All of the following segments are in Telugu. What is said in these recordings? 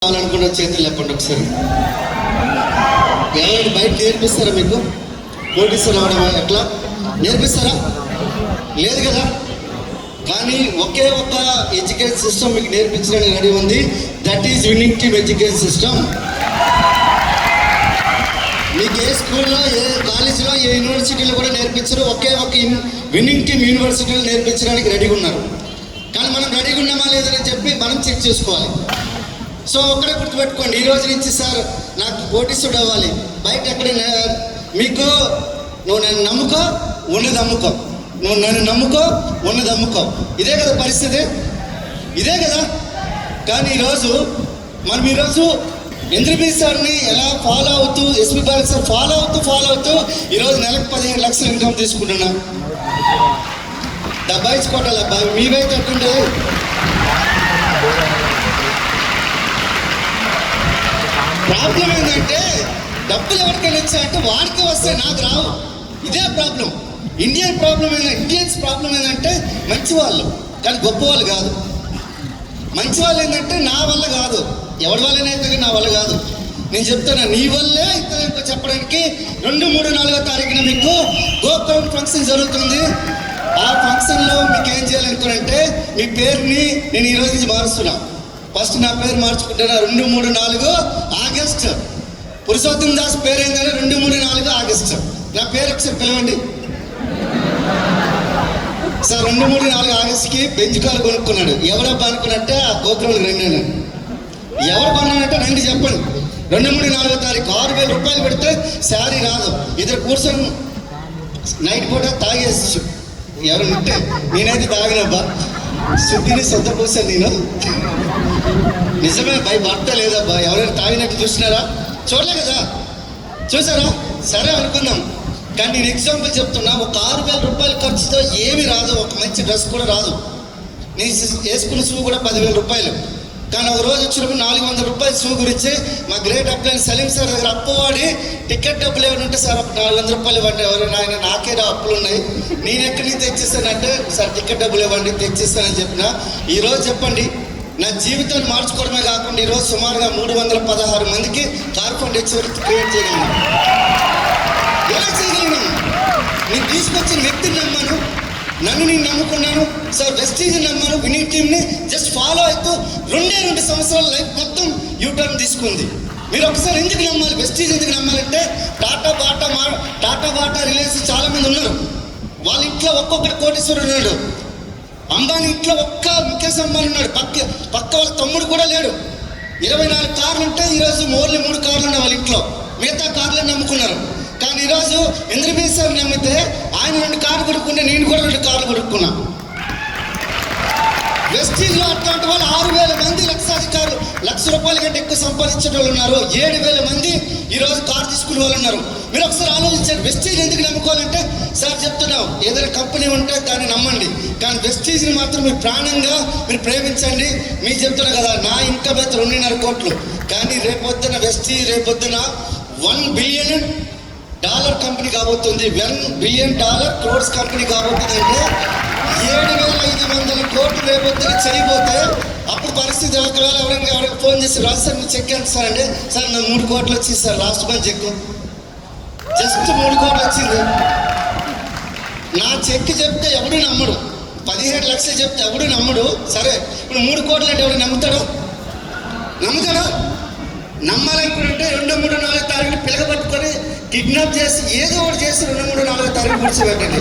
కావాలనుకున్న చేతులు చెప్పండి ఒకసారి. ఎవరైనా బయట నేర్పిస్తారా మీకు? పోలీసులు అవడం ఎట్లా నేర్పిస్తారా? లేదు కదా. కానీ ఒకే ఒక ఎడ్యుకేషన్ సిస్టమ్ మీకు నేర్పించడానికి రెడీ ఉంది. That is winning team education system. మీకు ఏ స్కూల్లో, ఏ కాలేజీలో, ఏ యూనివర్సిటీలో కూడా నేర్పించరు. ఒకే ఒక విన్నింగ్ టీమ్ యూనివర్సిటీలో నేర్పించడానికి రెడీగా ఉన్నారు. కానీ మనం రెడీగా ఉన్నామా లేదని చెప్పి మనం చెక్ చేసుకోవాలి. సో ఒక్కడే గుర్తుపెట్టుకోండి, ఈ రోజు నుంచి సార్ నాకు కోటీశ్వరుడు అవ్వాలి, బయట ఎక్కడైనా మీకు నువ్వు నన్ను నమ్ముకో ఉన్నది అమ్ముకో, నువ్వు నన్ను నమ్ముకో ఉన్నది అమ్ముకో. ఇదే కదా పరిస్థితి, ఇదే కదా. కానీ ఈరోజు మనం ఇంద్రబీ సార్ని ఎలా ఫాలో అవుతూ, ఎస్పీ బాలక్ సార్ ఫాలో అవుతూ ఈరోజు నెలకు 15 లక్షలు ఇన్కమ్ తీసుకుంటున్నా. దబ్బాయించుకోవటాలి అబ్బా, మీ వైపు ఎట్టుండే. ప్రాబ్లం ఏంటంటే డబ్బులు ఎవరికైనా వచ్చాయంటే వాడికి వస్తే నాకు రావు. ఇదే ప్రాబ్లం. ఇండియన్స్ ప్రాబ్లం ఏంటంటే మంచి వాళ్ళు కానీ గొప్ప వాళ్ళు కాదు. మంచి వాళ్ళు ఏంటంటే నా వల్ల కాదు, ఎవరి వల్లనైతే నా వల్ల కాదు. నేను చెప్తున్నా, నీ వల్లే ఇంత చెప్పడానికి 2, 3, 4వ తారీఖున మీకు గోకులం ఫంక్షన్ జరుగుతుంది. ఆ ఫంక్షన్లో మీకు ఏం చేయాలనుకున్నారంటే మీ పేరుని నేను ఈ రోజు నుంచి మారుస్తున్నా. ఫస్ట్ నా పేరు మార్చుకుంటున్నా. 2, 3, 4 ఆగస్ట్ పురుషోత్తం దాస్ పేరు ఏంటంటే 2, 3, 4 ఆగస్ట్. నా పేరు ఒకసారి పిలవండి సార్. 2, 3, 4 ఆగస్ట్కి బెంచ్ కారు కొనుక్కున్నాడు. ఎవరబ్బా అనుకున్నట్టే ఆ గోకులంలో రెండాను. ఎవరు కొన్నానంటే రండి చెప్పండి. 2, 3, 4వ తారీఖు 6,000 రూపాయలు పెడితే శారీ రాదు. ఇద్దరు కూర్చొని నైట్ పూట తాగేసి ఎవరు ఉంటే, నేనైతే తాగినబ్బా, శుద్ధిని సొంత పోసాను నేను. నిజమే భర్త లేదబ్బా. ఎవరైనా తాగినట్టు చూసినారా? చూడలే కదా. చూసారా? సరే అనుకుందాం. కానీ నేను ఎగ్జాంపుల్ చెప్తున్నా, ఒక 6,000 రూపాయల ఖర్చుతో ఏమి రాదు. ఒక మంచి డ్రెస్ కూడా రాదు. నేను వేసుకున్న షూ కూడా 10,000 రూపాయలు. కానీ ఒక రోజు వచ్చినప్పుడు 400 రూపాయల షూ గురించి మా గ్రేట్ అప్లైన్ సలీం సార్ దగ్గర అప్పువాడి టికెట్ డబ్బులు ఏమైనా ఉంటే సార్ ఒక 400 రూపాయలు ఇవ్వండి. ఎవరైనా ఆయన నాకే అప్పులు ఉన్నాయి, నేను ఎక్కడి నుంచి తెచ్చిస్తానంటే సార్ టికెట్ డబ్బులు ఇవ్వండి తెచ్చిస్తానని చెప్పిన. ఈరోజు చెప్పండి, నా జీవితాన్ని మార్చుకోవడమే కాకుండా ఈరోజు సుమారుగా 316 మందికి కార్పొరేట్ ఎక్స్పీరియన్స్ క్రియేట్ చేయగలను. ఎలా చేయగలను? నేను తీసుకొచ్చిన వ్యక్తిని నమ్మాను, నన్ను నేను నమ్ముకున్నాను సార్. వెస్టీజ్ నమ్మాను, విన్నింగ్ టీమ్ని జస్ట్ ఫాలో అవుతూ 2 సంవత్సరాల లైఫ్ మొత్తం యూటర్న్ తీసుకుంది. మీరు ఒకసారి ఎందుకు నమ్మాలి? వెస్టీజ్ ఎందుకు నమ్మాలంటే టాటా బాటా రిలయన్స్ చాలా మంది ఉన్నారు. వాళ్ళ ఇంట్లో ఒక్కొక్కటి కోటీశ్వరుడు ఉన్నాడు. అంబానీ ఇంట్లో ఒక్క ముఖేష్ అంబానీ ఉన్నాడు. పక్క వాళ్ళ తమ్ముడు కూడా లేడు. 24 కార్లు ఉంటే ఈరోజు ఓన్లీ 3 కార్లు ఉన్నాయి వాళ్ళ ఇంట్లో. మిగతా కార్లను నమ్ముకున్నారు. కానీ ఈరోజు ఇంద్రబీ సార్ నమ్మితే ఆయన 2 కార్లు కొడుకుంటే నేను కూడా 2 కార్లు కొడుక్కున్నా. వెస్టీజ్లో అట్లాంటి వాళ్ళు 6,000 మంది లక్షాధికారులు, ₹1,00,000 కంటే ఎక్కువ సంపాదించే వాళ్ళు ఉన్నారు. 7,000 మంది ఈరోజు కారు తీసుకునే వాళ్ళు ఉన్నారు. మీరు ఒకసారి ఆలోచించండి, వెస్టీజ్ ఎందుకు నమ్ముకోవాలంటే సార్ చెప్తున్నాం, ఏదైనా కంపెనీ ఉంటే దాన్ని నమ్మండి, కానీ వెస్టీజ్ని మాత్రం మీ ప్రాణంగా మీరు ప్రేమించండి. మీకు చెప్తున్నా కదా, నా ఇన్కమ్ అయితే 2.5 కోట్లు. కానీ రేపొద్దున వెస్టీజ్ రేపొద్దున $1 బిలియన్ కంపెనీ కాబోతుంది. $1 బిలియన్ క్రోడ్స్ కంపెనీ కాబోతుంది. అంటే 7,500 కోట్లు రేపొద్దున చేయబోతే అప్పుడు పరిస్థితి ఒకవేళ ఎవరికి ఫోన్ చేసి రాజు సార్ మీరు చెక్ ఎంత సార్ అంటే, సార్ నాకు 3 కోట్లు వచ్చింది sir, last month check just 3 కోట్లు వచ్చింది. నా చెక్ చెప్తే ఎవడు నమ్మడు. 17 లక్షలు చెప్తే ఎవడు నమ్మడు. సరే ఇప్పుడు 3 కోట్లు అంటే ఎవడు నమ్ముతాడా? నమ్మాలనుకుంటే 2, 3, 4 తారీఖుని పిలగబట్టుకొని కిడ్నాప్ చేసి ఏదో ఒకటి చేసి 2, 3, 4 తారీఖు కూర్చోబెట్టండి.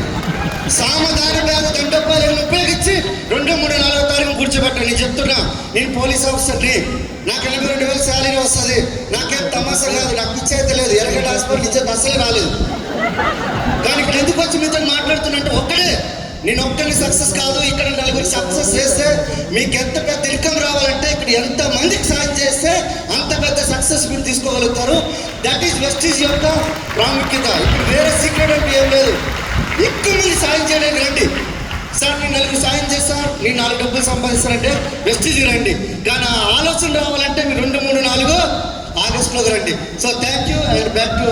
సామధాని మీద దండోపాయాలను ఉపయోగించి 2, 3, 4 తారీఖు కూర్చోబెట్టండి. నేను చెప్తున్నా, నేను పోలీస్ ఆఫీసర్ని, నాకు 82,000 శాలరీ వస్తుంది. నాకేం తమాసా కాదు, నాకు పిచ్చి అయితే లేదు. ఎరగడ్డ హాస్పిటల్ ఇచ్చేది అసలే రాలేదు. కానీ ఇక్కడ ఎందుకు వచ్చి మీతో మాట్లాడుతున్నట్టు ఒక్కడే, నేను ఒక్కరిని సక్సెస్ కాదు, ఇక్కడ 4 సక్సెస్ చేస్తే మీకు ఎంత పెద్ద ఇన్కమ్ రావాలంటే ఇక్కడ ఎంత మందికి సాయం చేస్తే అంత పెద్ద సక్సెస్ మీరు తీసుకోగలుగుతారు. దట్ ఈస్ వెస్టీజ్ యొక్క ప్రాముఖ్యత. ఇక్కడ వేరే సీక్రెట్ అంటే ఏం లేదు. ఎక్కువ మంది సాయం చేయడానికి రండి సార్. నేను 4 సాయం చేస్తాను, నేను 4 డబ్బులు సంపాదిస్తానంటే వెస్టీజ్ రండి. కానీ ఆ ఆలోచన రావాలంటే మీరు 2, 3, 4 ఆగస్టులోకి రండి. So thank you and back to